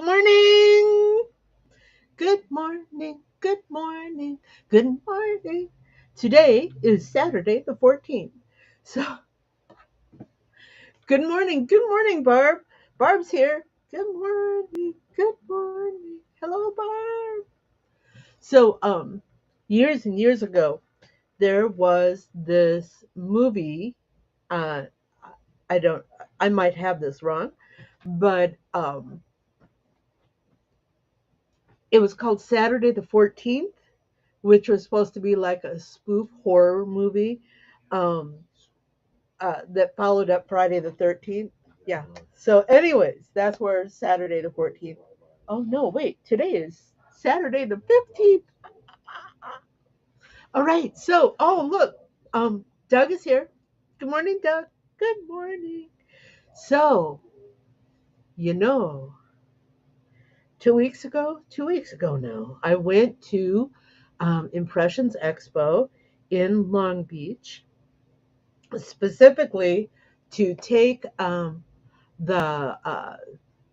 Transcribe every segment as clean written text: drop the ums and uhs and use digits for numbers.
Good morning. Good morning. Good morning. Good morning. Today is Saturday the 14th. So, good morning. Good morning, Barb. Barb's here. Good morning. Good morning. Hello, Barb. So, years and years ago, there was this movie. Uh, I don't. I might have this wrong, but it was called Saturday the 14th, which was supposed to be like a spoof horror movie um, that followed up Friday the 13th. Yeah. So, anyways, that's where Saturday the 14th. Oh, no, wait. Today is Saturday the 15th. All right. So, oh, look. Doug is here. Good morning, Doug. Good morning. So, you know, 2 weeks ago now, I went to Impressions Expo in Long Beach, specifically to take the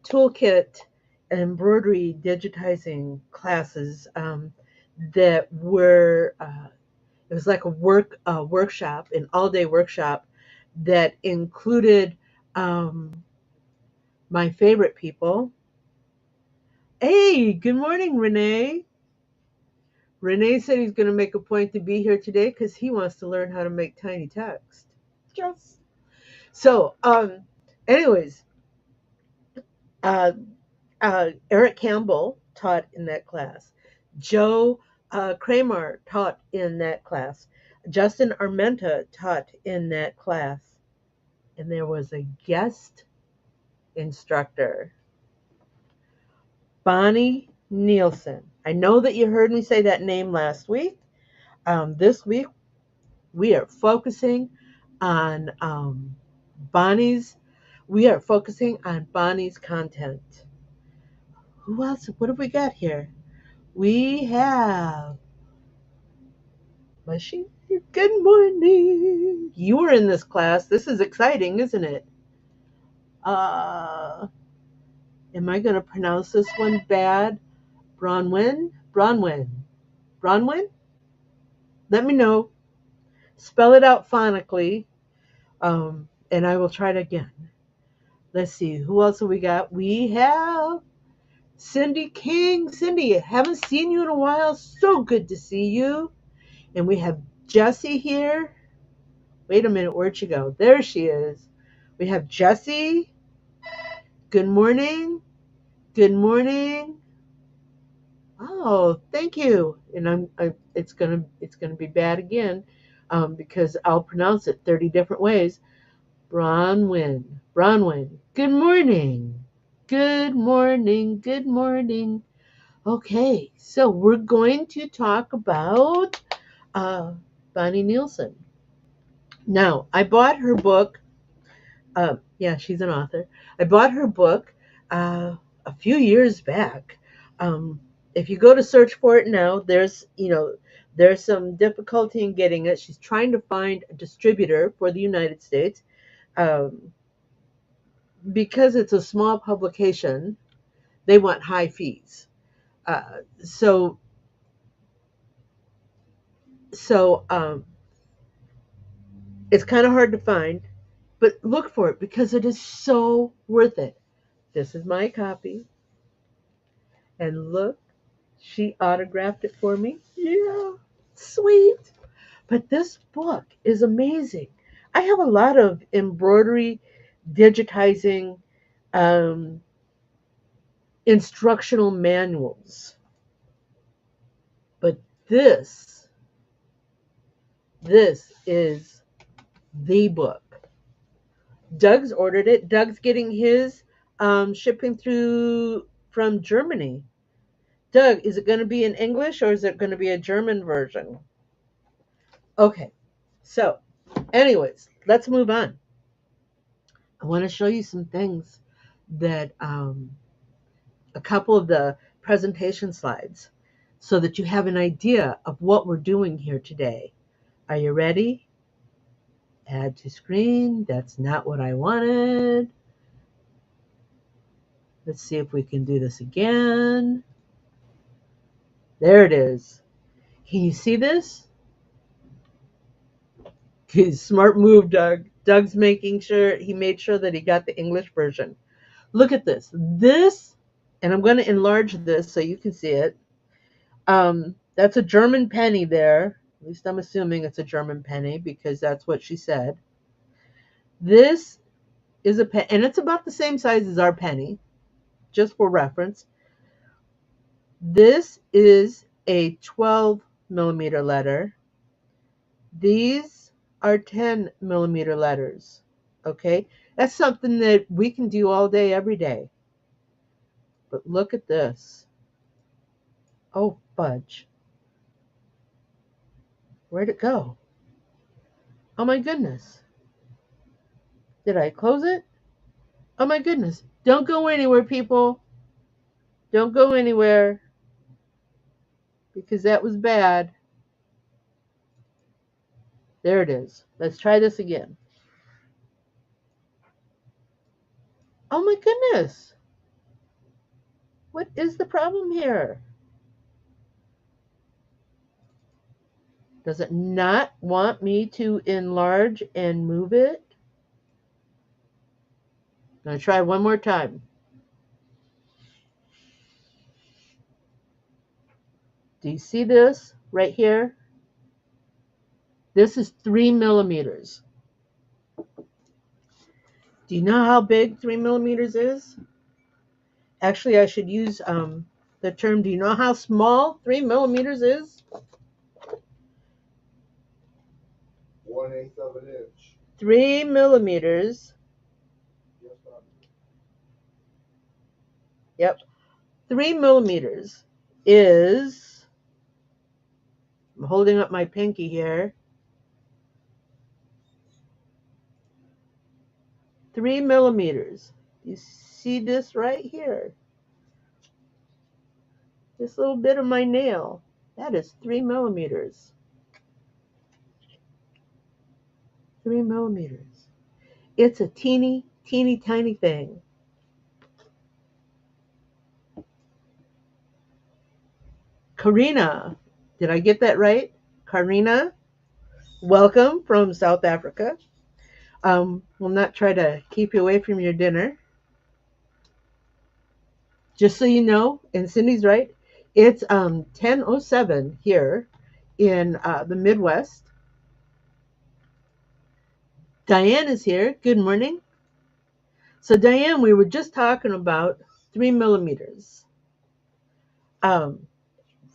toolkit embroidery digitizing classes that were it was like a workshop, an all-day workshop that included um, my favorite people. Hey, good morning, Renee. Renee said he's going to make a point to be here today because he wants to learn how to make tiny text. Yes. So, anyways, uh, Eric Campbell taught in that class. Joe Kramer taught in that class. Justin Armenta taught in that class. And there was a guest instructor, Bonnie Nielsen. I know that you heard me say that name last week. This week, we are focusing on Bonnie's. We are focusing on Bonnie's content. Who else? What have we got here? We have Machine. Good morning. You were in this class. This is exciting, isn't it? Uh, am I going to pronounce this one bad? Bronwyn? Bronwyn. Bronwyn? Let me know. Spell it out phonically, and I will try it again. Let's see. Who else have we got? We have Cindy King. Cindy, haven't seen you in a while. So good to see you. And we have Jessie here. Wait a minute, where'd she go? There she is. We have Jessie. Good morning. Good morning. Oh, thank you. And it's gonna be bad again, because I'll pronounce it 30 different ways. Bronwyn. Bronwyn. Good morning. Good morning. Good morning. Okay, so we're going to talk about uh, Bonnie Nielsen. Now, I bought her book. Yeah, she's an author. I bought her book a few years back. If you go to search for it now, there's some difficulty in getting it. She's trying to find a distributor for the United States um, because it's a small publication. They want high fees. So so it's kind of hard to find, but look for it because it is so worth it. This is my copy, and look, she autographed it for me. Yeah, sweet. But this book is amazing. I have a lot of embroidery, digitizing, um, instructional manuals, but this is the book. Doug's ordered it. Doug's getting his shipping through from Germany. Doug, is it going to be in English or is it going to be a German version? Okay, so, anyways, let's move on. I want to show you some things that a couple of the presentation slides so that you have an idea of what we're doing here today. Are you ready? Add to screen. That's not what I wanted. Let's see if we can do this again. There it is. Can you see this? Smart move, Doug. Doug's making sure he made sure that he got the English version. Look at this. This, and I'm going to enlarge this so you can see it. That's a German penny there. At least I'm assuming it's a German penny because that's what she said. This is a pen, and it's about the same size as our penny, just for reference. This is a 12 millimeter letter. These are 10 millimeter letters. Okay, that's something that we can do all day, every day. But look at this. Oh, fudge. Where'd it go? Oh my goodness. Did I close it? Oh my goodness. Don't go anywhere, people. Don't go anywhere because that was bad. There it is. Let's try this again. Oh my goodness. What is the problem here? Does it not want me to enlarge and move it? I'm going to try one more time. Do you see this right here? This is 3 millimeters. Do you know how big 3 millimeters is? Actually, I should use the term, do you know how small 3 millimeters is? 1/8 of an inch. 3 millimeters. Yep. 3 millimeters is, I'm holding up my pinky here. 3 millimeters. You see this right here? This little bit of my nail. That is 3 millimeters. 3 millimeters. It's a teeny, teeny, tiny thing. Karina, did I get that right? Karina, welcome from South Africa. We'll not try to keep you away from your dinner. Just so you know, and Cindy's right, it's 10:07 here in the Midwest. Diane is here. Good morning. So Diane, we were just talking about 3 millimeters.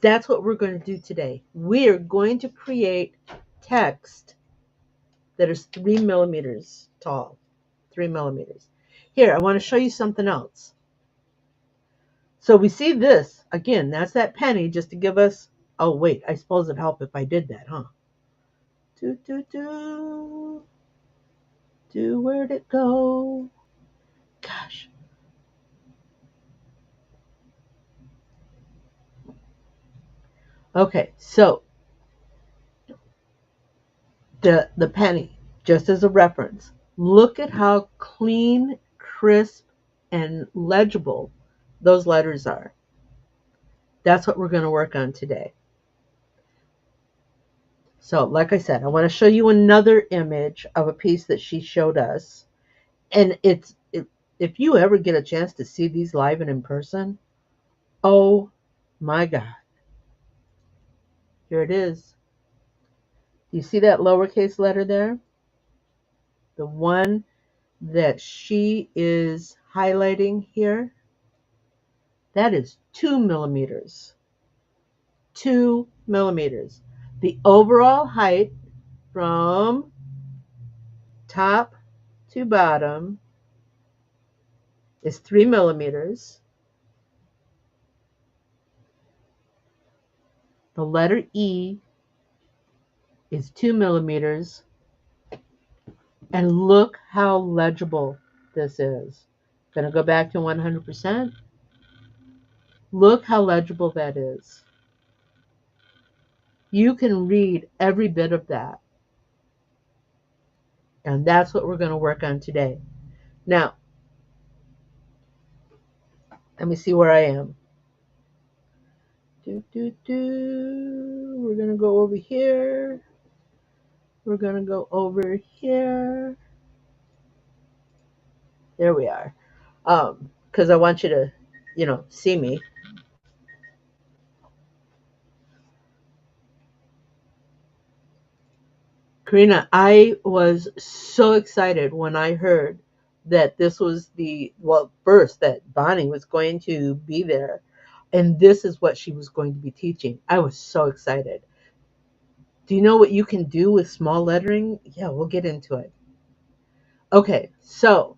That's what we're going to do today. We're going to create text that is 3 millimeters tall. 3 millimeters. Here, I want to show you something else. So we see this, again, that's that penny just to give us, oh wait, I suppose it'd help if I did that, huh? Where'd it go? Gosh. Okay, so the penny, just as a reference, look at how clean, crisp, and legible those letters are. That's what we're going to work on today. So, like I said, I want to show you another image of a piece that she showed us. And if you ever get a chance to see these live and in person, oh my God. Here it is. Do you see that lowercase letter there? The one that she is highlighting here? That is 2 millimeters. 2 millimeters. The overall height from top to bottom is 3 millimeters. The letter E is 2 millimeters. And look how legible this is. Going to go back to 100%. Look how legible that is. You can read every bit of that. And that's what we're going to work on today. Now, Let me see where I am. We're going to go over here. We're going to go over here. There we are. Because I want you to, see me. Karina, I was so excited when I heard that this was first that Bonnie was going to be there, and this is what she was going to be teaching. I was so excited. Do you know what you can do with small lettering? Yeah, we'll get into it. Okay, so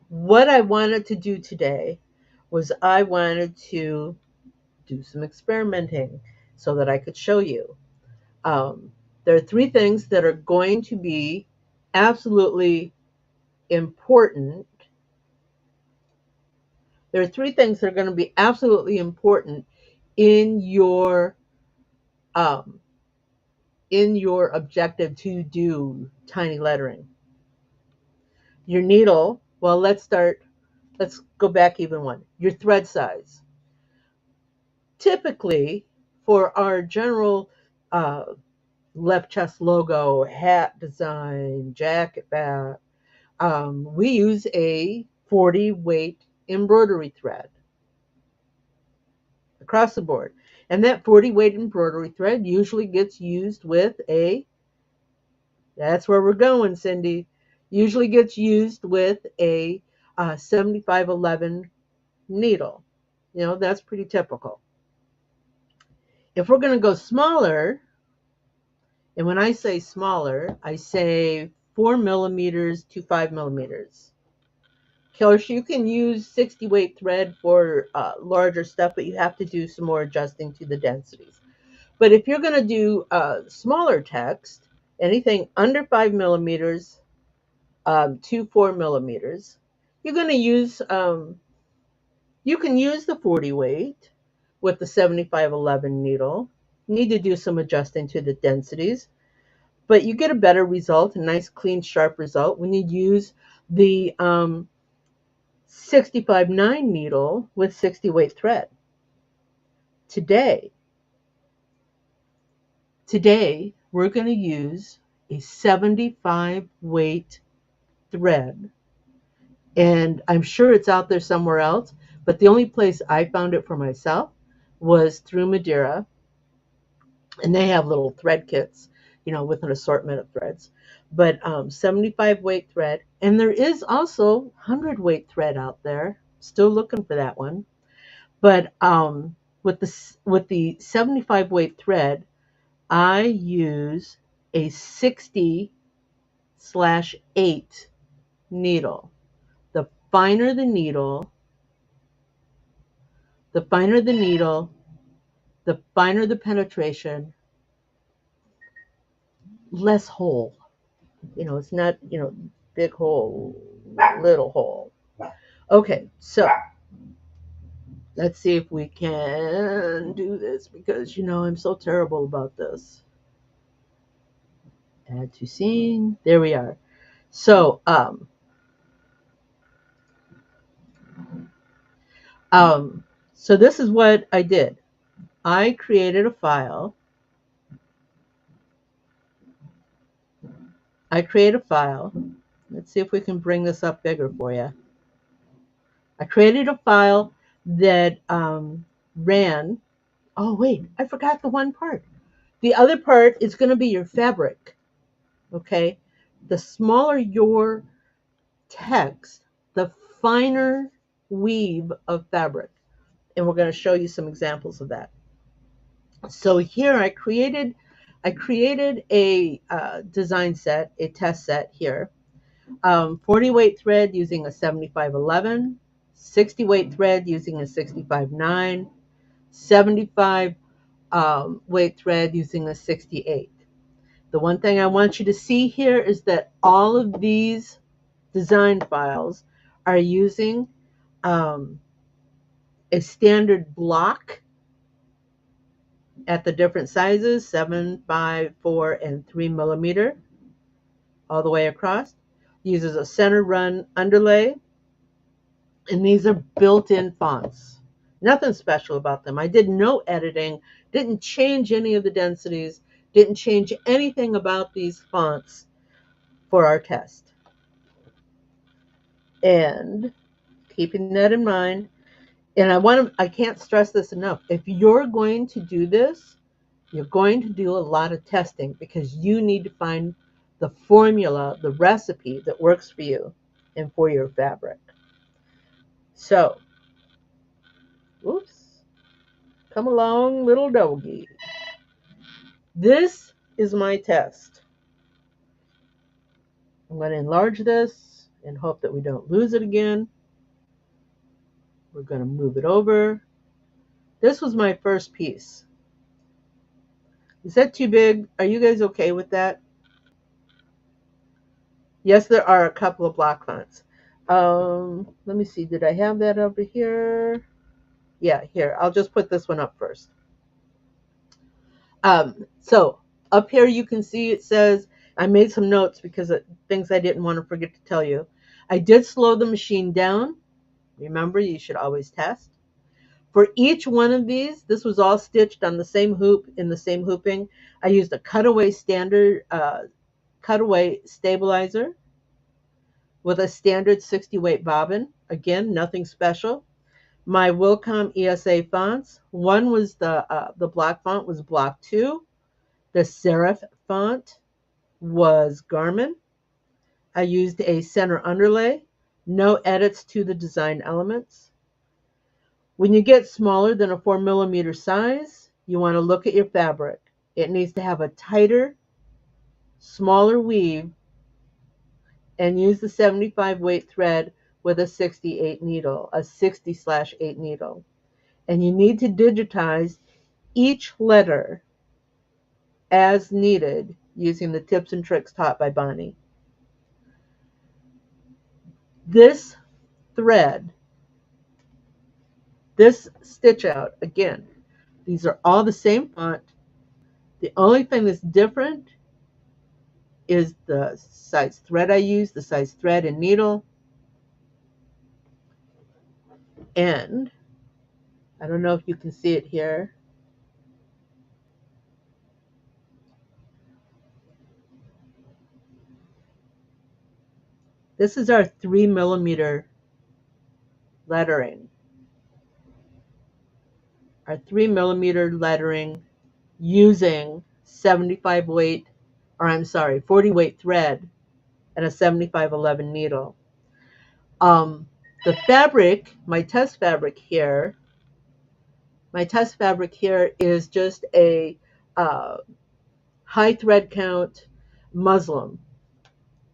what I wanted to do today was I wanted to do some experimenting so that I could show you. Um, there are three things that are going to be absolutely important. There are three things that are going to be absolutely important in your um, in your objective to do tiny lettering. Your needle. Well, let's start. Let's go back even one. Your thread size. Typically, for our general uh, left chest logo, hat design, jacket back, we use a 40 weight embroidery thread across the board. And that 40 weight embroidery thread usually gets used with that's where we're going, Cindy, usually gets used with a 7511 needle. That's pretty typical. If we're going to go smaller, and when I say smaller, I say 4 millimeters to 5 millimeters. Of course, you can use 60 weight thread for larger stuff, but you have to do some more adjusting to the densities. But if you're going to do smaller text, anything under 5 millimeters to 4 millimeters, you're going to use, you can use the 40 weight with the 7511 needle. You need to do some adjusting to the densities, but you get a better result, a nice, clean, sharp result when you use the 65/9 needle with 60 weight thread. Today, today we're going to use a 75 weight thread, and I'm sure it's out there somewhere else, but the only place I found it for myself was through Madeira, and they have little thread kits, with an assortment of threads. But 75 weight thread, and there is also 100 weight thread out there. Still looking for that one. But with the 75 weight thread, I use a 60/8 needle. The finer the needle, the finer the needle, the finer the penetration, less hole. It's not, big hole, little hole. Okay, so let's see if we can do this because, I'm so terrible about this. Add to scene. There we are. So, um, so this is what I did. I created a file. I create a file. Let's see if we can bring this up bigger for you. I created a file that ran. Oh, wait, I forgot the one part. The other part is going to be your fabric. Okay? The smaller your text, the finer weave of fabric. And we're going to show you some examples of that. So here I created a design set, a test set here. 40 weight thread using a 7511, 60 weight thread using a 65/9, 75 weight thread using a 68. The one thing I want you to see here is that all of these design files are using um, a standard block at the different sizes, 7, 5, 4, and 3 millimeter, all the way across. uses a center run underlay, and these are built-in fonts. Nothing special about them. I did no editing, didn't change any of the densities, didn't change anything about these fonts for our test. And keeping that in mind, and I can't stress this enough. If you're going to do this, you're going to do a lot of testing because you need to find the formula, the recipe that works for you and for your fabric. So, oops, come along, little doggy. This is my test. I'm going to enlarge this and hope that we don't lose it again. We're going to move it over. This was my first piece. Is that too big? Are you guys okay with that? Yes, there are a couple of block fonts. Let me see. Did I have that over here? Yeah, here. I'll just put this one up first. So up here you can see it says, I made some notes because of things I didn't want to forget to tell you. I did slow the machine down. Remember, you should always test. For each one of these, this was all stitched on the same hoop in the same hooping. I used a cutaway cutaway stabilizer with a standard 60 weight bobbin. Again, nothing special. My Wilcom ESA fonts. One was the block font was block 2. The serif font was Garmin. I used a center underlay. No edits to the design elements. When you get smaller than a 4mm size, you want to look at your fabric. It needs to have a tighter, smaller weave, and use the 75 weight thread with a 68 needle, a 60/8 needle. And you need to digitize each letter as needed using the tips and tricks taught by Bonnie. This thread, this stitch out, again, these are all the same font. The only thing that's different is the size thread I use, the size thread and needle. And I don't know if you can see it here. This is our 3mm lettering. Our 3mm lettering using 75 weight, or I'm sorry, 40 weight thread and a 7511 needle. The fabric, my test fabric here is just a high thread count muslin.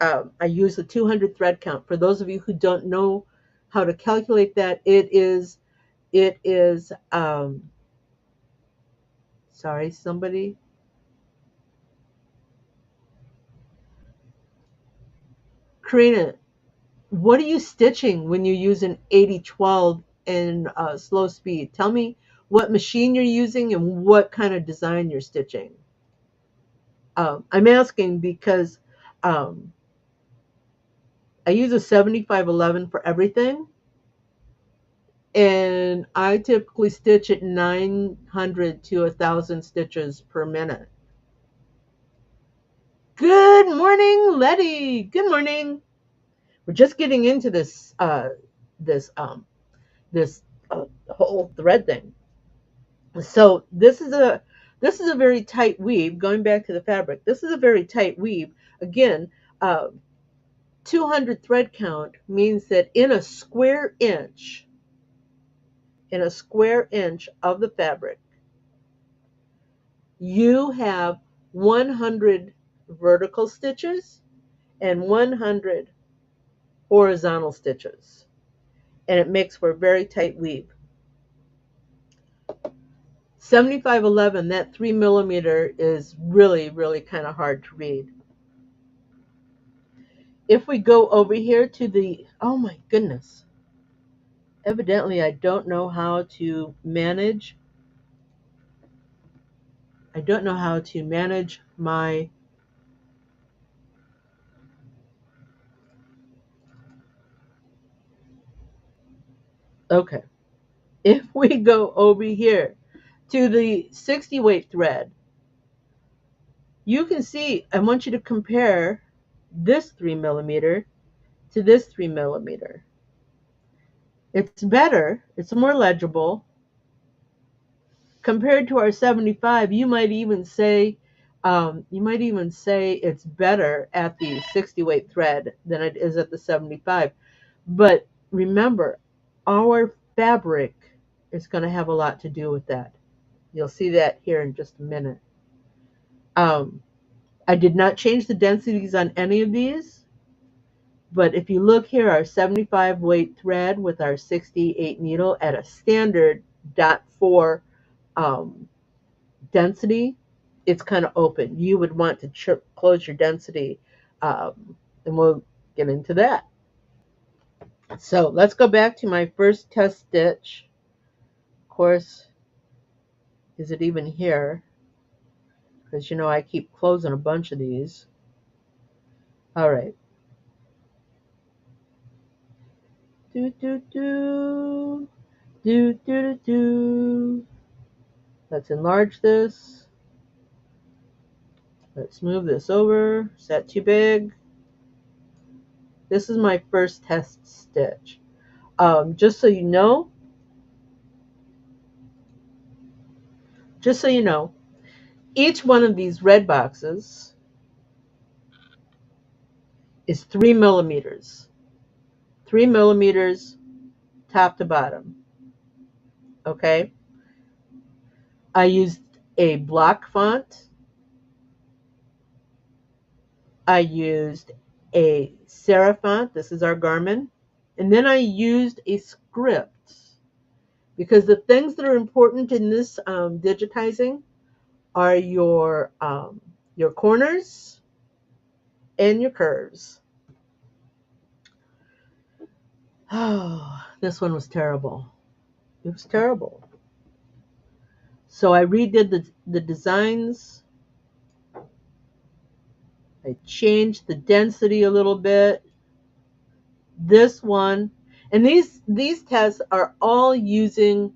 I use a 200 thread count. For those of you who don't know how to calculate that, it is sorry, somebody. Karina, what are you stitching when you use an 80/12 and slow speed? Tell me what machine you're using and what kind of design you're stitching. I'm asking because um, I use a 7511 for everything, and I typically stitch at 900 to 1,000 stitches per minute. Good morning, Letty. Good morning. We're just getting into this this whole thread thing. So this is a very tight weave. Going back to the fabric, this is a very tight weave. Again, 200 thread count means that in a square inch of the fabric, you have 100 vertical stitches and 100 horizontal stitches, and it makes for a very tight weave. 7511, that 3mm is really, really kind of hard to read. If we go over here to the, oh my goodness, evidently I don't know how to manage my Okay. If we go over here to the 60 weight thread, you can see, I want you to compare this 3 millimeter to this 3 millimeter. It's better, it's more legible. Compared to our 75, you might even say it's better at the 60 weight thread than it is at the 75. But remember, our fabric is going to have a lot to do with that. You'll see that here in just a minute. Um, I did not change the densities on any of these, but if you look here, our 75 weight thread with our 68 needle at a standard .4 um, density, it's kind of open. You would want to close your density, and we'll get into that. So let's go back to my first test stitch. Of course, is it even here? Because you know I keep closing a bunch of these. All right. Do do do do do do do. Let's enlarge this. Let's move this over. Is that too big? This is my first test stitch. Just so you know, each one of these red boxes is 3 millimeters. 3 millimeters top to bottom. Okay. I used a block font. I used a serif font. This is our Garmin. And then I used a script because the things that are important in this digitizing are your corners and your curves. Oh, this one was terrible. It was terrible. So I redid the designs. I changed the density a little bit. This one, and these tests are all using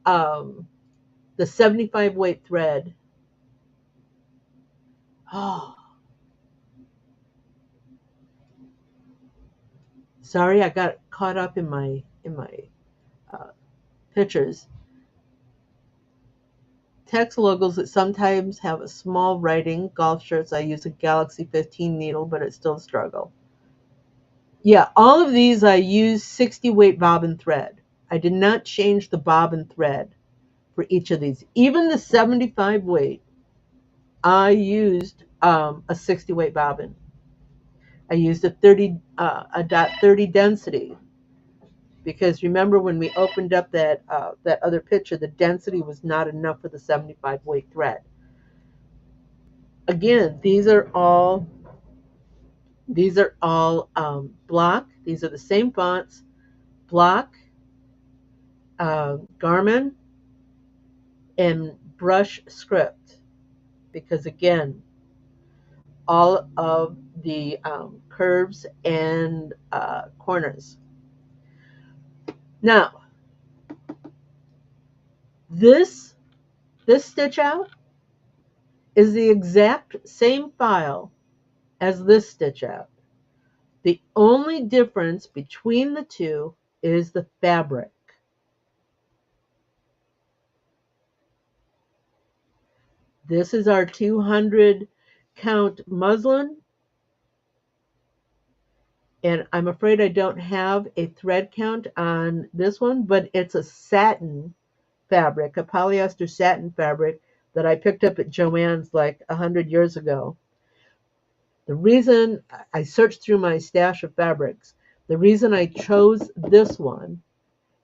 the 75 weight thread. Oh, sorry, I got caught up in my uh, pictures. Text logos that sometimes have a small writing. Golf shirts, I use a Galaxy 15 needle, but it's still a struggle. Yeah, all of these I use 60 weight bobbin thread. I did not change the bobbin thread for each of these. Even the 75 weight, I used a 60 weight bobbin. I used a .30 density because remember when we opened up that other picture, the density was not enough for the 75 weight thread. Again, these are all block. These are the same fonts, block, Garmin, and brush script. Because again, all of the curves and corners. Now, this stitch out is the exact same file as this stitch out. The only difference between the two is the fabric. This is our 200 count muslin, and I'm afraid I don't have a thread count on this one, but it's a satin fabric, a polyester satin fabric that I picked up at Joann's like 100 years ago. The reason I searched through my stash of fabrics, the reason I chose this one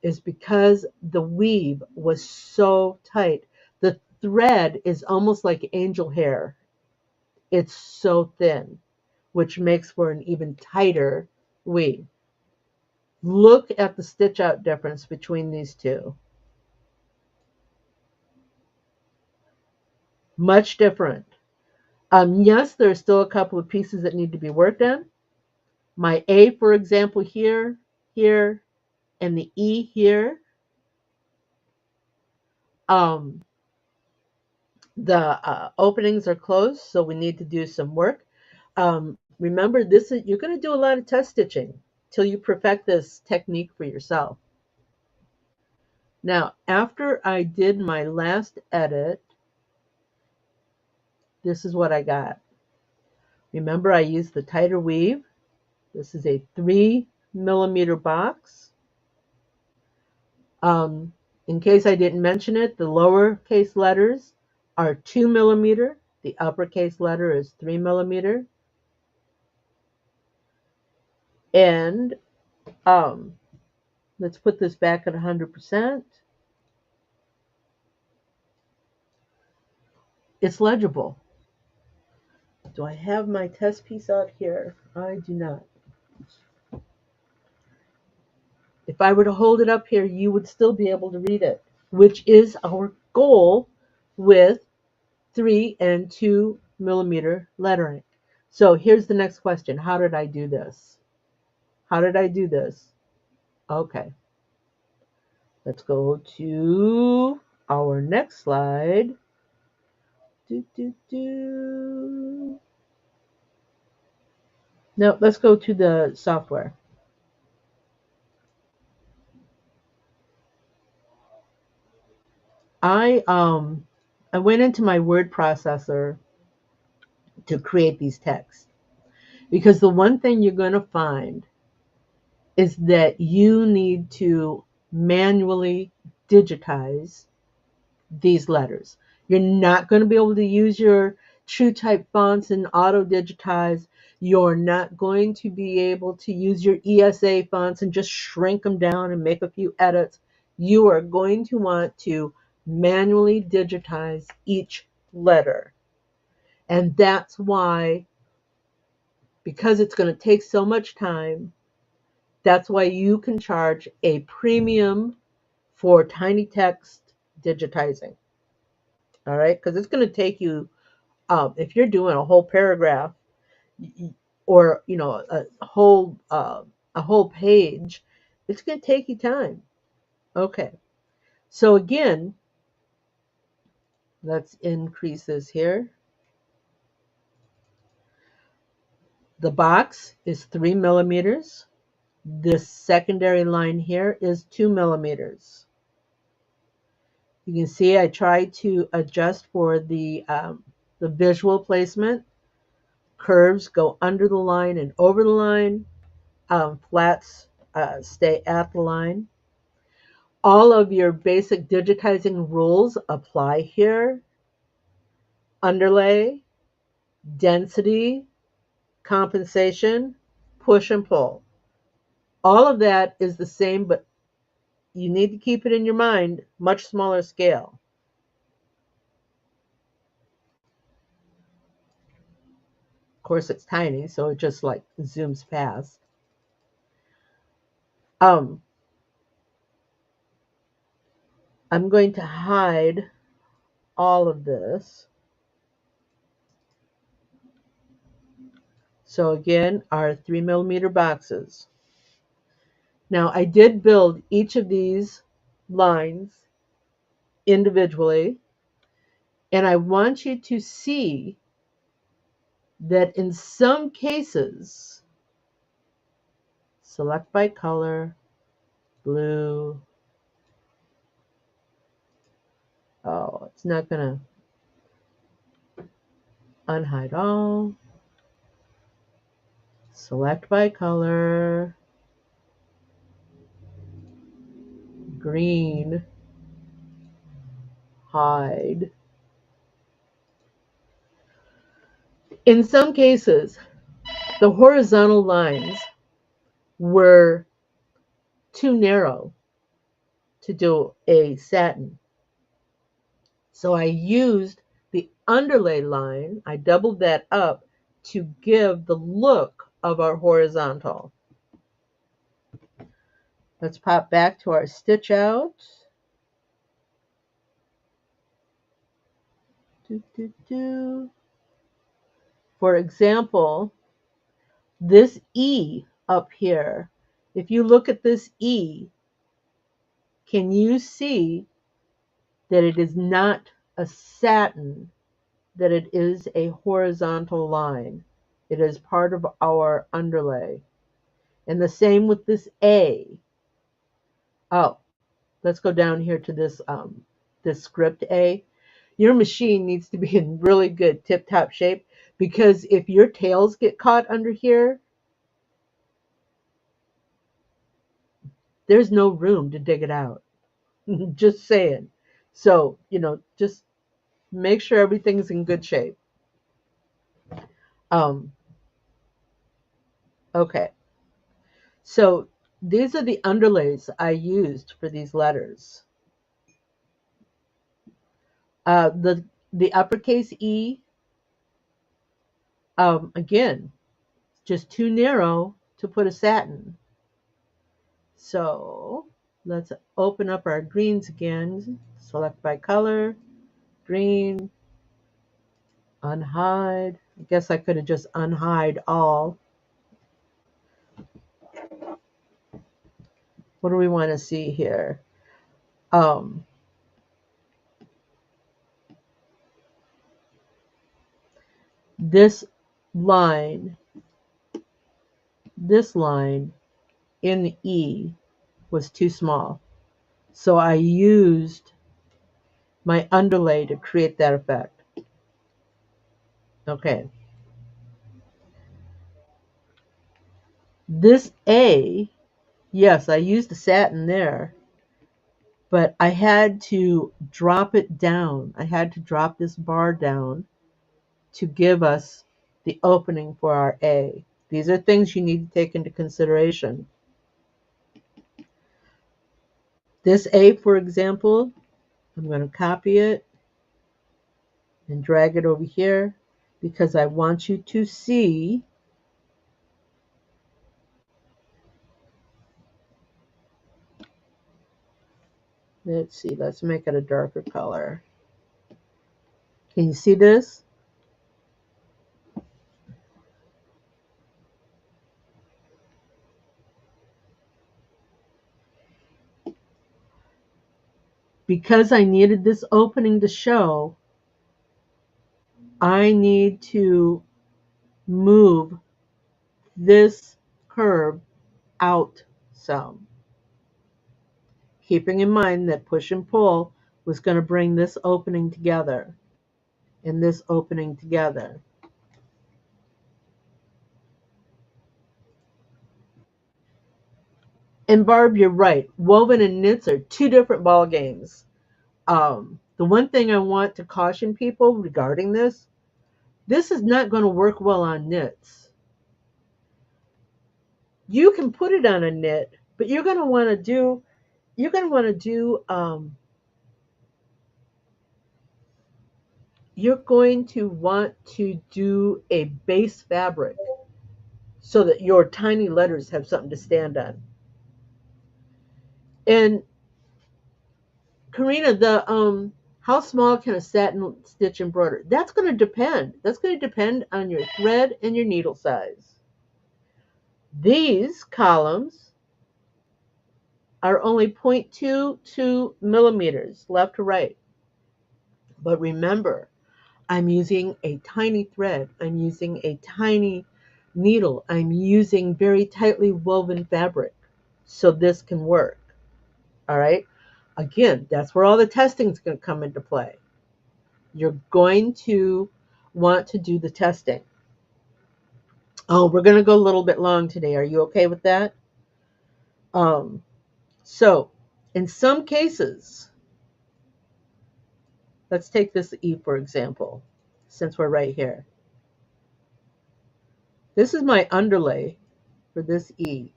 is because the weave was so tight. The thread is almost like angel hair. It's so thin, which makes for an even tighter weave. Look at the stitch out difference between these two. Much different. Yes, there are still a couple of pieces that need to be worked on. My A, for example, here, and the E here, um, the openings are closed, so we need to do some work. Remember, you're going to do a lot of test stitching till you perfect this technique for yourself. Now, after I did my last edit, this is what I got. Remember, I used the tighter weave. This is a 3mm box. Um, in case I didn't mention it, the lowercase letters are 2mm. The uppercase letter is 3mm. And let's put this back at 100%. It's legible. Do I have my test piece out here? I do not. If I were to hold it up here, you would still be able to read it, which is our goal with 3 and 2mm lettering. So here's the next question. How did I do this? How did I do this? Okay. Let's go to our next slide. No, let's go to the software. I went into my word processor to create these texts because the one thing you're going to find is that you need to manually digitize these letters. You're not going to be able to use your true type fonts and auto digitize. You're not going to be able to use your ESA fonts and just shrink them down and make a few edits. You are going to want to manually digitize each letter. And that's why, because it's going to take so much time, that's why you can charge a premium for tiny text digitizing. All right, because it's going to take you, if you're doing a whole paragraph or a whole page, it's going to take you time. Okay, so again, let's increase this here. The box is 3mm. This secondary line here is 2mm. You can see I tried to adjust for the visual placement. Curves go under the line and over the line. Flats stay at the line. All of your basic digitizing rules apply here. Underlay, density, compensation, push and pull. All of that is the same, but you need to keep it in your mind, much smaller scale. Of course, it's tiny, so it just like zooms past. I'm going to hide all of this. So again, our 3mm boxes. Now I did build each of these lines individually, and I want you to see that in some cases, select by color, blue. Oh, it's not going to unhide all. Select by color, green, hide. In some cases, the horizontal lines were too narrow to do a satin. So I used the underlay line, I doubled that up to give the look of our horizontal. Let's pop back to our stitch out. For example, this E up here, if you look at this E, Can you see that it is not a satin, that it is a horizontal line? It is part of our underlay. And the same with this A. Oh, let's go down here to this script A. Your machine needs to be in really good tip-top shape, because if your tails get caught under here, there's no room to dig it out. Just saying. So, just make sure everything's in good shape. Um, okay. So these are the underlays I used for these letters. The uppercase E, again, just too narrow to put a satin. So let's open up our greens again. Select by color, green, unhide. I guess I could have just unhide all. What do we want to see here? Um, this line, this line in the E was too small. So I used my underlay to create that effect. Okay. This A, yes, I used the satin there, but I had to drop it down. I had to drop this bar down to give us the opening for our A. These are things you need to take into consideration. This A, for example, I'm going to copy it and drag it over here because I want you to see. Let's see, let's make it a darker color. Can you see this? Because I needed this opening to show, I need to move this curve out some, keeping in mind that push and pull was going to bring this opening together and this opening together. And Barb, you're right. Woven and knits are two different ball games. The one thing I want to caution people regarding this is not going to work well on knits. You can put it on a knit, but you're going to want to do you're going to want to do you're going to want to do a base fabric so that your tiny letters have something to stand on. And Karina, the how small can a satin stitch embroider? That's going to depend. That's going to depend on your thread and your needle size. These columns are only 0.22 millimeters left to right. But remember, I'm using a tiny thread. I'm using a tiny needle. I'm using very tightly woven fabric. So this can work. All right. Again, that's where all the testing is going to come into play. You're going to want to do the testing. Oh, we're going to go a little bit long today. Are you okay with that? Um, so, in some cases, let's take this E for example, since we're right here. This is my underlay for this E.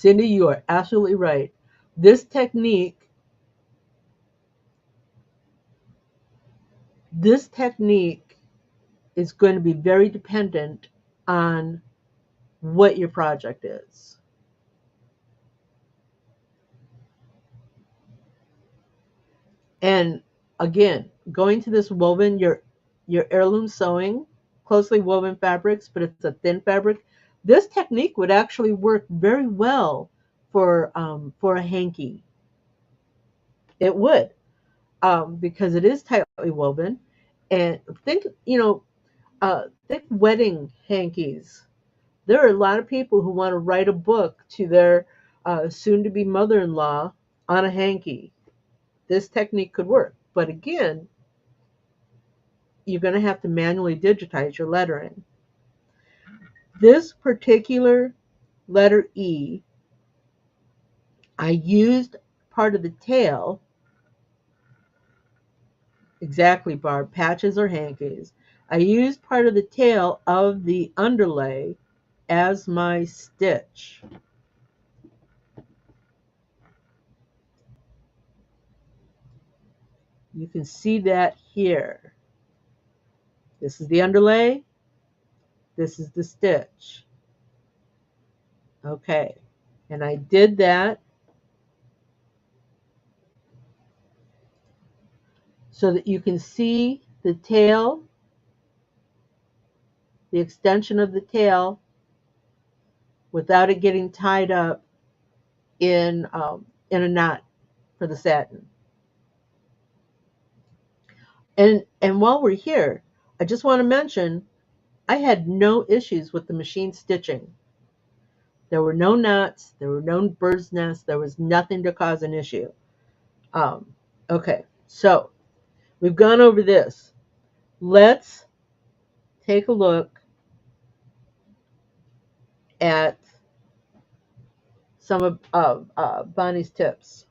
Cindy, you are absolutely right. This technique, this technique is going to be very dependent on what your project is. And again, going to this woven, your heirloom sewing, closely woven fabrics, but it's a thin fabric. This technique would actually work very well for a hanky. It would, because it is tightly woven. And think, think wedding hankies. There are a lot of people who want to write a book to their soon-to-be mother-in-law on a hanky. This technique could work, but again, you're going to have to manually digitize your lettering. This particular letter E, I used part of the tail, exactly, Barb, patches or hankies. I used part of the tail of the underlay as my stitch. You can see that here. This is the underlay. This is the stitch. Okay, and I did that so that you can see the tail, the extension of the tail, without it getting tied up in a knot for the satin. And while we're here, I just want to mention I had no issues with the machine stitching. There were no knots, there were no bird's nests, there was nothing to cause an issue. Um, okay, so we've gone over this. Let's take a look at some of Bonnie's tips.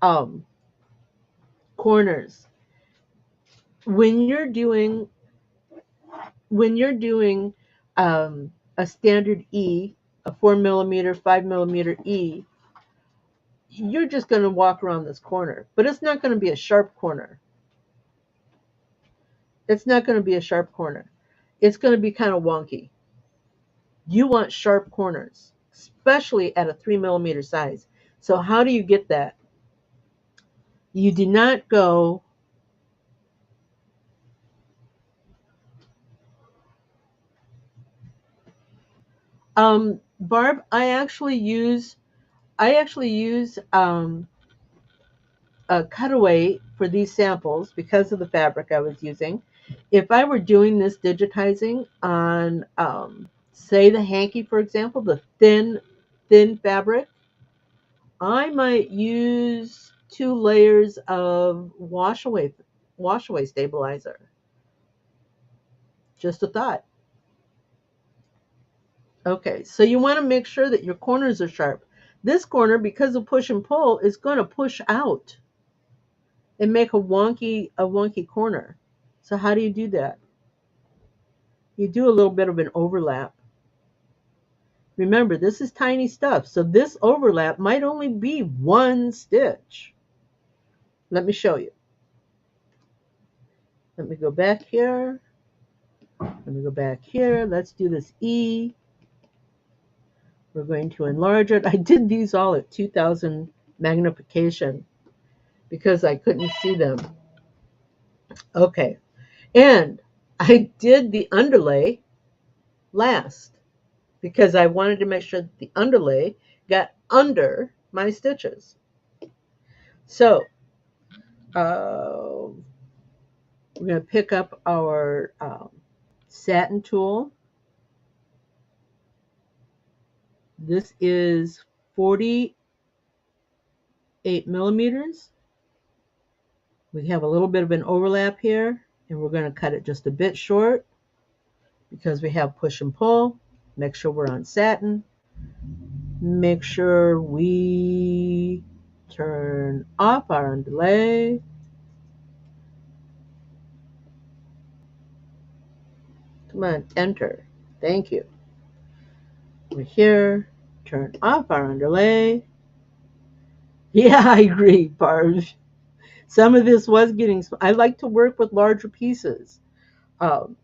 Um, Corners. When you're doing when you're doing a standard E, a 4 millimeter, 5 millimeter E, you're just going to walk around this corner, but it's not going to be a sharp corner. It's not going to be a sharp corner. It's going to be kind of wonky. You want sharp corners, especially at a 3 millimeter size. So how do you get that? You do not go Barb, I actually use a cutaway for these samples because of the fabric I was using. If I were doing this digitizing on, say, the hanky, for example, the thin fabric, I might use 2 layers of wash away stabilizer. Just a thought. Okay, so you want to make sure that your corners are sharp. This corner, because of push and pull, is going to push out and make a wonky corner. So how do you do that? You do a little bit of an overlap. Remember, this is tiny stuff, so this overlap might only be one stitch. Let me show you. Let me go back here. Let me go back here. Let's do this E. We're going to enlarge it. I did these all at 2000 magnification because I couldn't see them. Okay, and I did the underlay last because I wanted to make sure that the underlay got under my stitches. So we're going to pick up our satin tool. This is 48 millimeters. We have a little bit of an overlap here, and we're going to cut it just a bit short because we have push and pull. Make sure we're on satin. Make sure we turn off our underlay. Come on, enter. Thank you. We're here. Turn off our underlay. Yeah, I agree, Barb. Some of this was getting. I like to work with larger pieces. Um,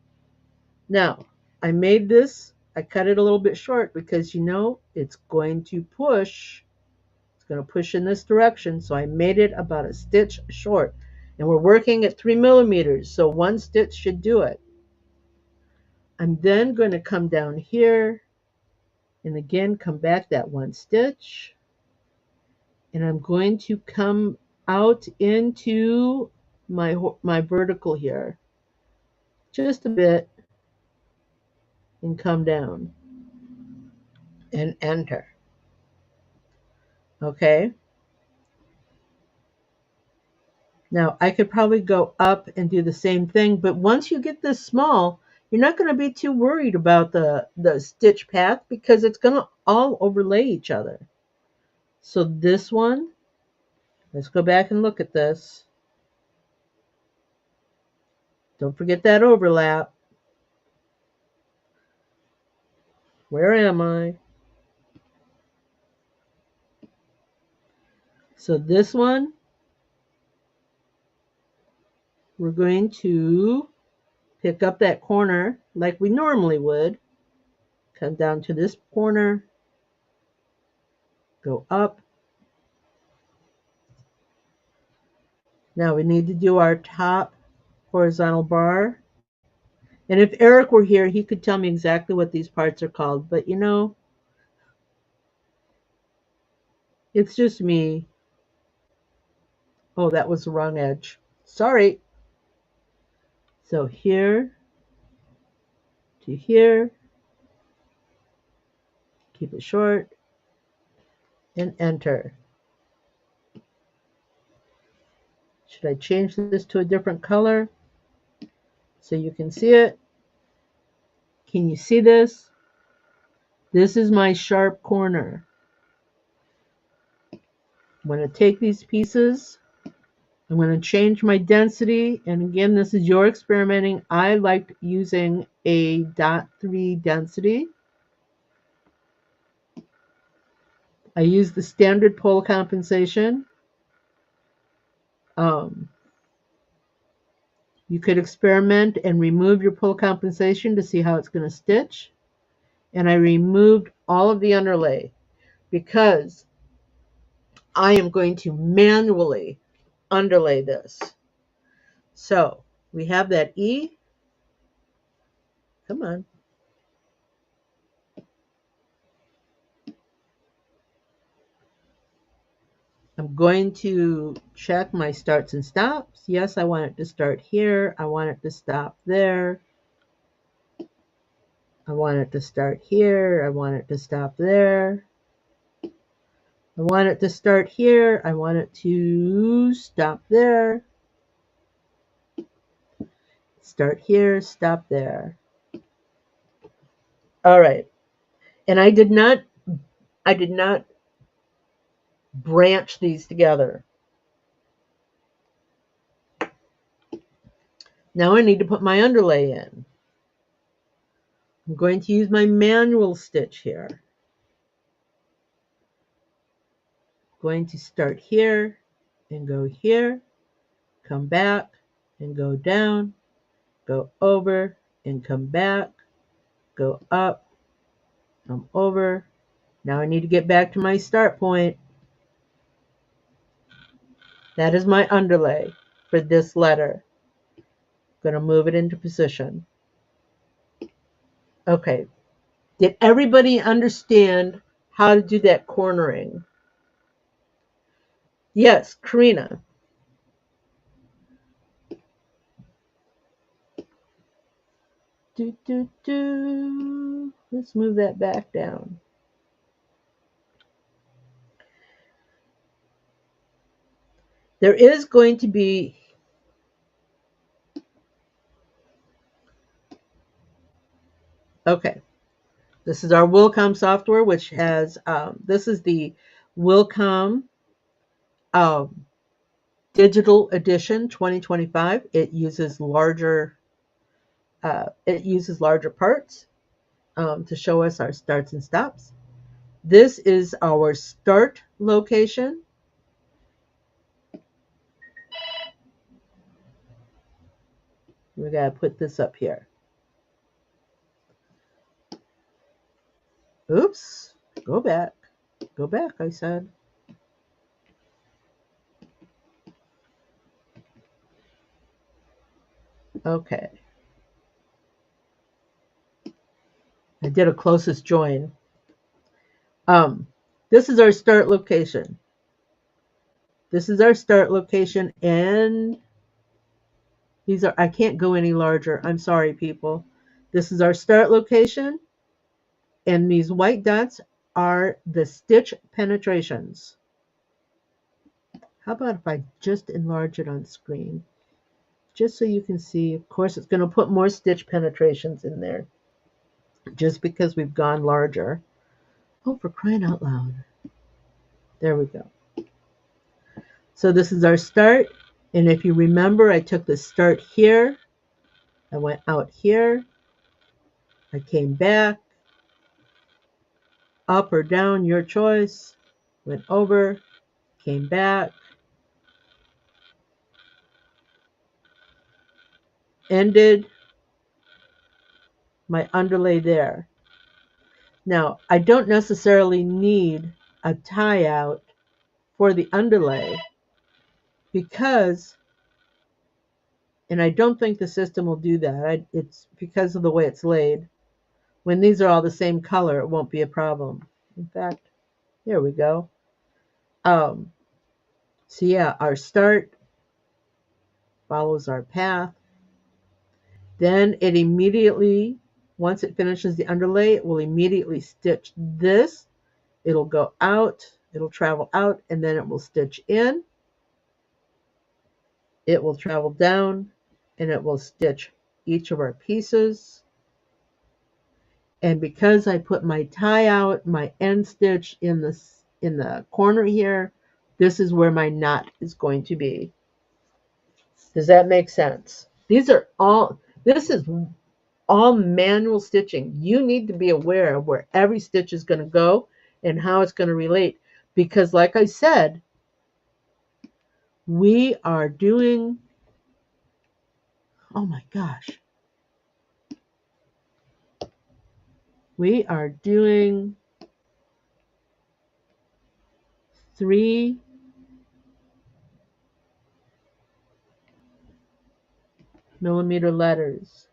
Now, I made this. I cut it a little bit short because it's going to push. It's going to push in this direction. So I made it about a stitch short. And we're working at 3 millimeters, so one stitch should do it. I'm then going to come down here and again come back that one stitch. And I'm going to come out into my vertical here just a bit and come down and enter. Okay. Now I could probably go up and do the same thing, but once you get this small, you're not going to be too worried about the stitch path because it's going to all overlay each other. So this one, let's go back and look at this. Don't forget that overlap. Where am I? So this one, we're going to pick up that corner like we normally would. Come down to this corner, go up. Now we need to do our top horizontal bar. And if Eric were here, he could tell me exactly what these parts are called. But you know, it's just me. Oh, that was the wrong edge. Sorry. So here to here, keep it short, and enter. Should I change this to a different color so you can see it? Can you see this? This is my sharp corner. I'm going to take these pieces. I'm going to change my density. And again, this is your experimenting. I like using a .3 density. I use the standard pole compensation. You could experiment and remove your pole compensation to see how it's going to stitch. And I removed all of the underlay because I am going to manually underlay this. So we have that E. Come on. I'm going to check my starts and stops. Yes, I want it to start here. I want it to stop there. I want it to start here. I want it to stop there. I want it to start here. I want it to stop there. Start here, stop there. All right. And I did not branch these together. Now I need to put my underlay in. I'm going to use my manual stitch here. I'm going to start here and go here, come back and go down, go over and come back, go up, come over. Now I need to get back to my start point. That is my underlay for this letter. I'm going to move it into position. Okay. Did everybody understand how to do that cornering? Yes, Karina. Let's move that back down. There is going to be okay. This is our Wilcom software, which has this is the Wilcom um, Digital Edition 2025. It uses larger parts to show us our starts and stops. This is our start location. We got to put this up here. Oops. Go back. Go back, I said. Okay. I did a closest join. Um, this is our start location. This is our start location, and these are, I can't go any larger. I'm sorry, people. This is our start location, and these white dots are the stitch penetrations. How about if I just enlarge it on screen? Just so you can see, of course, it's going to put more stitch penetrations in there just because we've gone larger. Oh, for crying out loud. There we go. So this is our start. And if you remember, I took the start here. I went out here. I came back. Up or down, your choice. Went over. Came back. Ended my underlay there. Now, I don't necessarily need a tie out for the underlay because, and I don't think the system will do that. It's because of the way it's laid. When these are all the same color, it won't be a problem. In fact, here we go. So yeah, our start follows our path. Then it immediately, once it finishes the underlay, it will immediately stitch this. It'll go out, it'll travel out, and then it will stitch in. It will travel down, and it will stitch each of our pieces. And because I put my tie out, my end stitch in the corner here, this is where my knot is going to be. Does that make sense? This is all manual stitching. You need to be aware of where every stitch is going to go and how it's going to relate. Because like I said, we are doing, oh my gosh, we are doing 3 millimeter letters.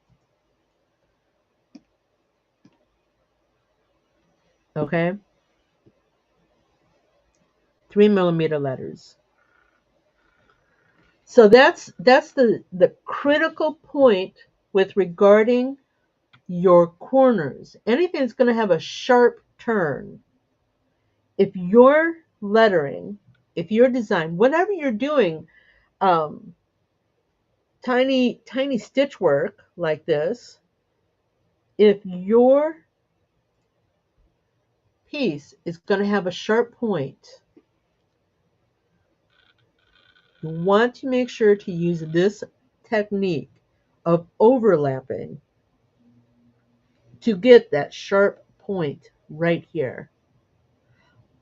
Okay? 3 millimeter letters. So that's the critical point with regarding your corners. Anything that's going to have a sharp turn. If you're lettering, if you're design, whatever you're doing, um, tiny stitch work like this, if your piece is going to have a sharp point, you want to make sure to use this technique of overlapping to get that sharp point right here.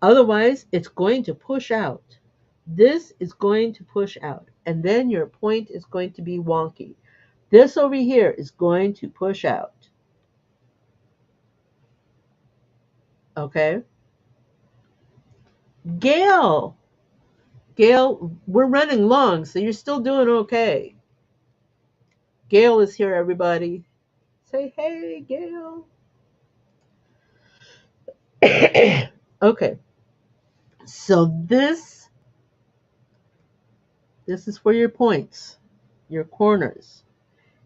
Otherwise, it's going to push out. This is going to push out, and then your point is going to be wonky. This over here is going to push out. Okay? Gail, we're running long, so you're still doing okay. Gail is here, everybody. Say, hey, Gail. Okay, so this is for your points, your corners.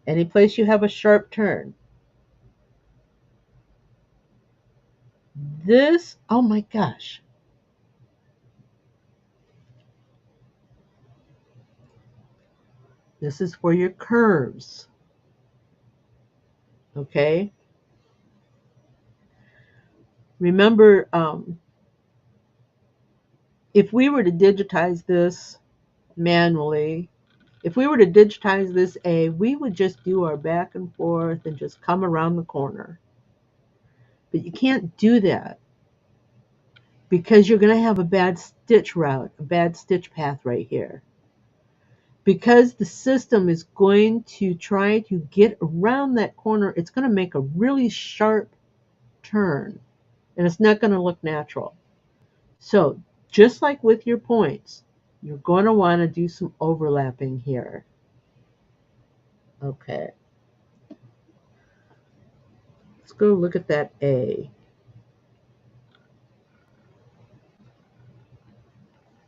Any place you have a sharp turn. This, oh my gosh. This is for your curves. Okay? Remember, if we were to digitize this manually, if we were to digitize this A, we would just do our back and forth and just come around the corner. But you can't do that because you're going to have a bad stitch route, a bad stitch path right here. Because the system is going to try to get around that corner, it's going to make a really sharp turn, and it's not going to look natural. So just like with your points, you're going to want to do some overlapping here. Okay. Let's go look at that A.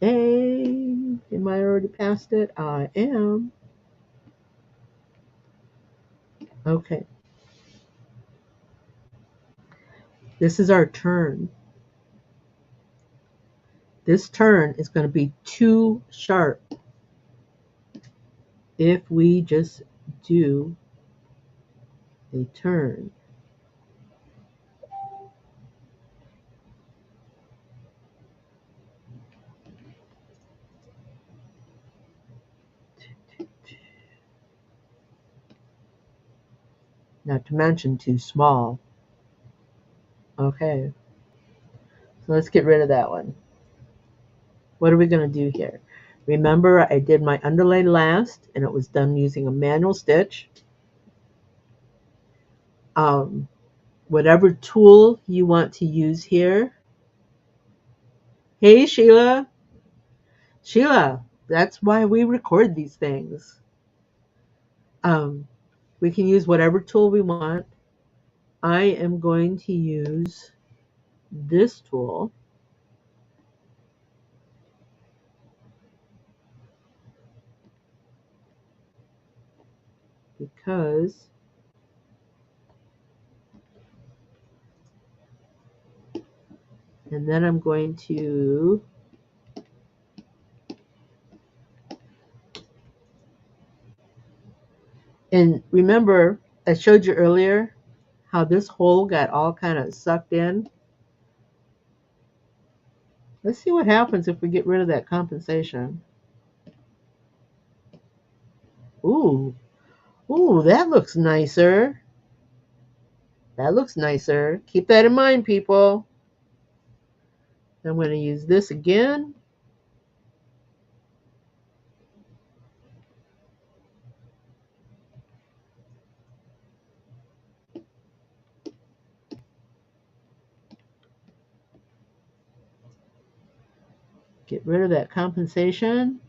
A. Am I already past it? I am. Okay. This is our turn. This turn is going to be too sharp if we just do a turn. Not to mention too small. Okay. So let's get rid of that one. What are we going to do here? Remember, I did my underlay last, and it was done using a manual stitch. Whatever tool you want to use here. Hey, Sheila. Sheila, that's why we record these things. Um, we can use whatever tool we want. I am going to use this tool because and then I'm going to and remember I showed you earlier how this hole got all kind of sucked in. Let's see what happens if we get rid of that compensation. Ooh, ooh, that looks nicer. That looks nicer. Keep that in mind, people. I'm going to use this again. Get rid of that compensation.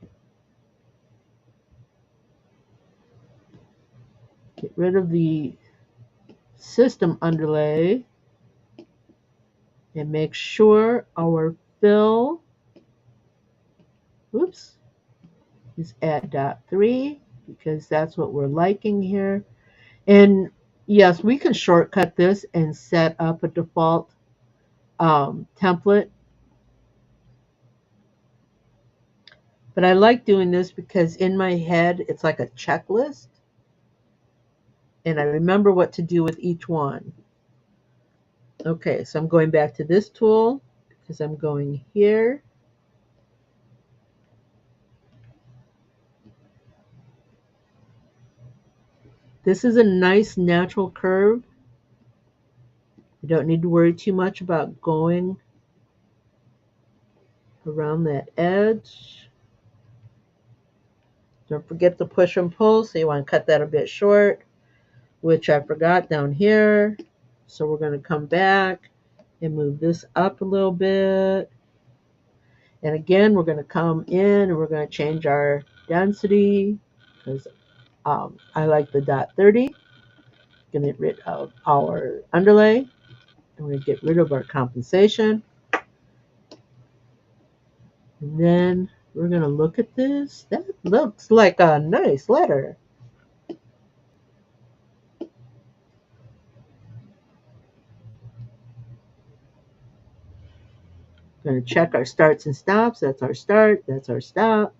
Get rid of the system underlay. And make sure our fill, oops, is at dot 3 because that's what we're liking here. And yes, we can shortcut this and set up a default template. But I like doing this because in my head, it's like a checklist. And I remember what to do with each one. Okay, so I'm going back to this tool because I'm going here. This is a nice natural curve. You don't need to worry too much about going around that edge. Don't forget to push and pull, so you want to cut that a bit short, which I forgot down here. So we're going to come back and move this up a little bit. And again, we're going to come in and we're going to change our density because I like the dot 30. Going to get rid of our underlay. And we're going to get rid of our compensation. And then we're going to look at this. That looks like a nice letter. Going to check our starts and stops. That's our start. That's our stop.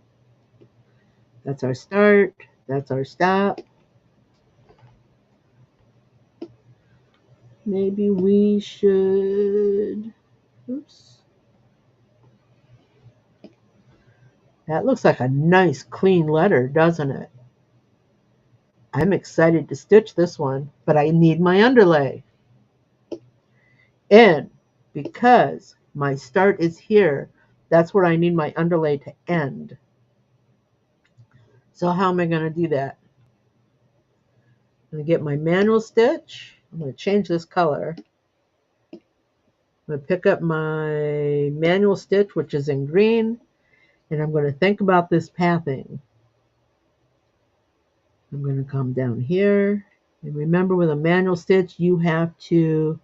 That's our start. That's our stop. Maybe we should. Oops. That looks like a nice clean letter, doesn't it? I'm excited to stitch this one, but I need my underlay. And because my start is here, that's where I need my underlay to end. So how am I going to do that? I'm going to get my manual stitch. I'm going to change this color. I'm going to pick up my manual stitch, which is in green, and I'm going to think about this pathing. I'm going to come down here. And remember, with a manual stitch, you have to...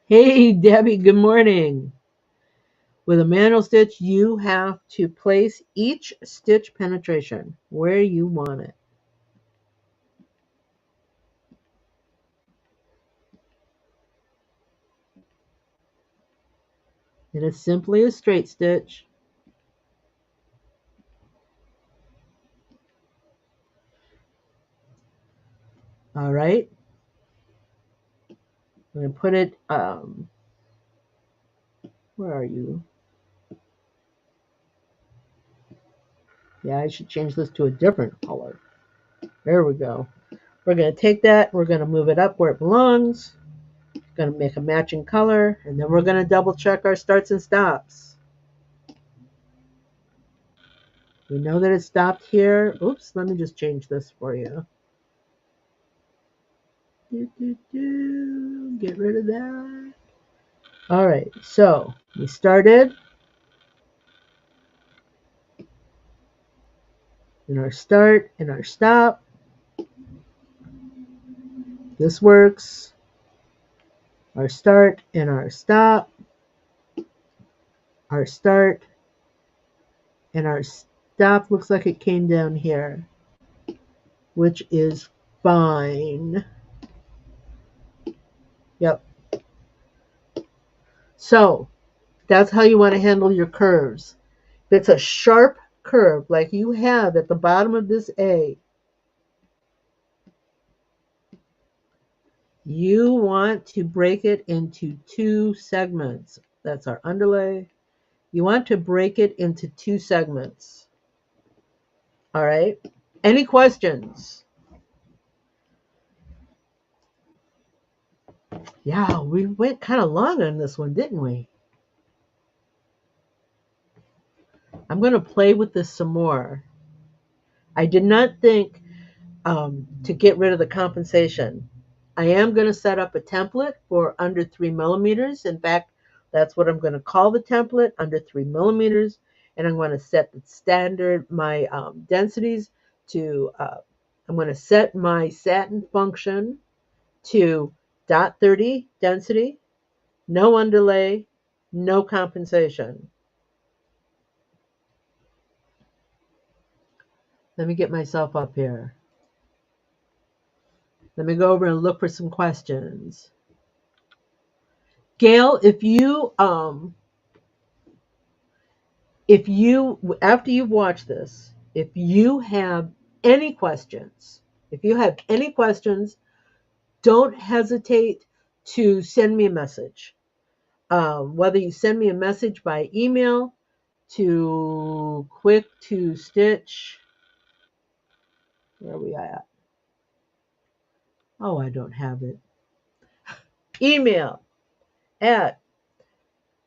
Hey, Debbie, good morning. With a manual stitch, you have to place each stitch penetration where you want it. It is simply a straight stitch. All right. I'm going to put it, where are you? Yeah, I should change this to a different color. There we go. We're going to take that, we're going to move it up where it belongs. Going to make a matching color, and then we're going to double check our starts and stops. We know that it stopped here. Oops, let me just change this for you. Get rid of that. All right, so we started in our start and our stop. This works. Our start and our stop. Our start and our stop looks like it came down here, which is fine. Yep. So that's how you want to handle your curves. If it's a sharp curve like you have at the bottom of this A, you want to break it into two segments. That's our underlay. You want to break it into two segments. All right. Any questions? Yeah, we went kind of long on this one, didn't we? I'm going to play with this some more. I did not think to get rid of the compensation. I am going to set up a template for under 3 millimeters. In fact, that's what I'm going to call the template, under 3 millimeters. And I'm going to set the standard, my densities to, I'm going to set my satin function to .30 density, no underlay, no compensation. Let me get myself up here. Let me go over and look for some questions. Gail, if you after you've watched this, if you have any questions, don't hesitate to send me a message. Whether you send me a message by email to quick to stitch, where are we at? Oh, I don't have it. Email at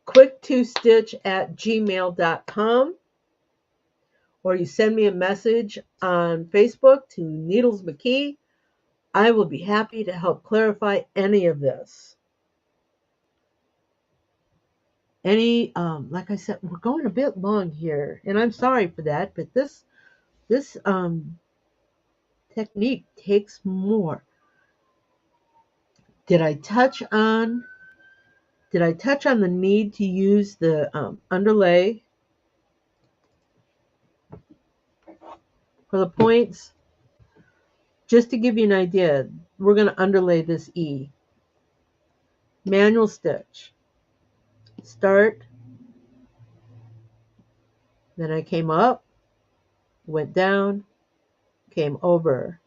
quick2stitch@gmail.com, or you send me a message on Facebook to Needles McKee. I will be happy to help clarify any of this. Like I said, we're going a bit long here, and I'm sorry for that, but this technique takes more. Did I touch on the need to use the underlay for the points? Just to give you an idea, we're going to underlay this E. Manual stitch. Start. Then I came up, went down, came over.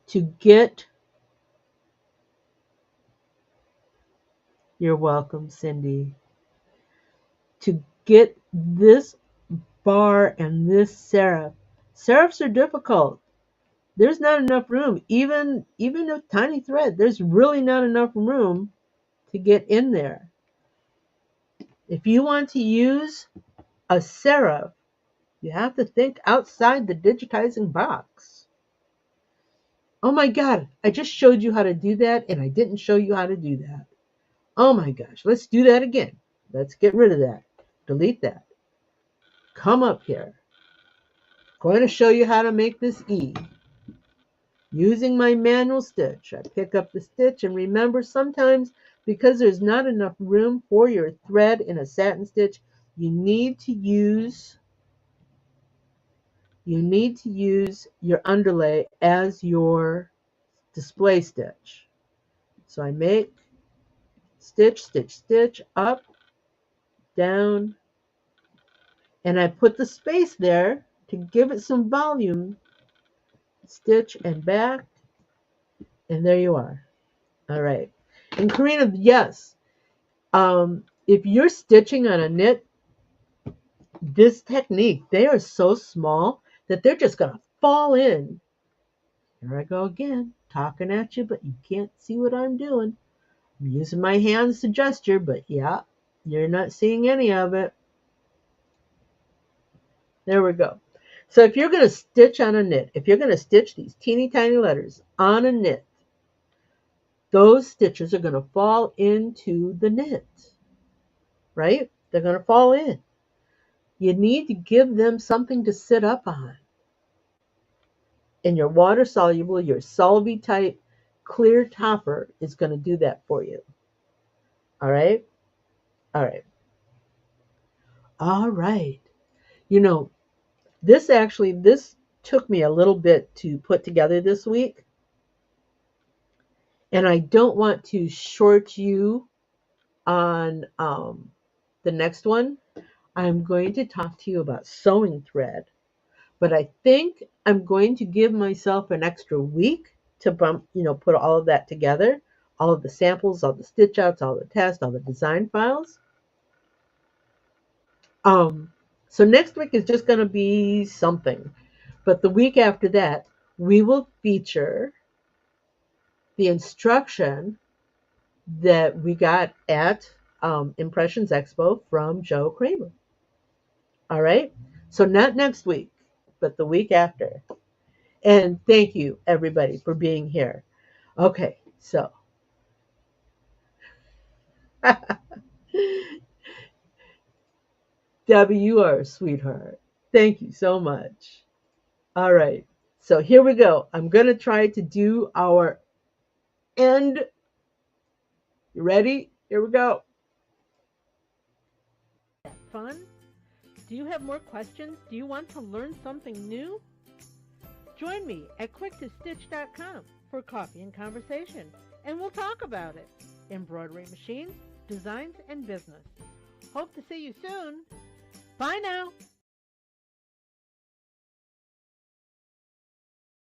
To get, you're welcome, Cindy. To get this bar and this serif. Serifs are difficult. There's not enough room. Even a tiny thread, there's really not enough room to get in there. If you want to use a serif, you have to think outside the digitizing box. Oh my God, I just showed you how to do that and I didn't show you how to do that. Oh my gosh, let's do that again. Let's get rid of that. Delete that. Come up here. Going to show you how to make this E. Using my manual stitch, I pick up the stitch, and remember, sometimes because there's not enough room for your thread in a satin stitch, you need to use your underlay as your display stitch. So I make stitch, stitch, stitch, up, down, and I put the space there to give it some volume. Stitch and back, and there you are. All right. And Karina, yes, if you're stitching on a knit, this technique, they are so small that they're just going to fall in. Here I go again, talking at you, but you can't see what I'm doing. I'm using my hands to gesture, but yeah, you're not seeing any of it. There we go. So if you're going to stitch on a knit, if you're going to stitch these teeny tiny letters on a knit, those stitches are going to fall into the knit, right? They're going to fall in. You need to give them something to sit up on. And your water soluble, your Solvay type clear topper is going to do that for you. All right? All right. All right. You know, this took me a little bit to put together this week. And I don't want to short you on the next one. I'm going to talk to you about sewing thread. But I think I'm going to give myself an extra week to put all of that together, all of the samples, all the stitch outs, all the tests, all the design files. So next week is just going to be something. But the week after that, we will feature the instruction that we got at Impressions Expo from Joe Kramer. All right? So not next week, but the week after. And thank you, everybody, for being here. Okay, so Debbie, you are a sweetheart. Thank you so much. All right, so here we go. I'm going to try to do our end. You ready? Here we go. Fun? Do you have more questions? Do you want to learn something new? Join me at quicktostitch.com for coffee and conversation, and we'll talk about it. Embroidery machines, designs, and business. Hope to see you soon. Bye now.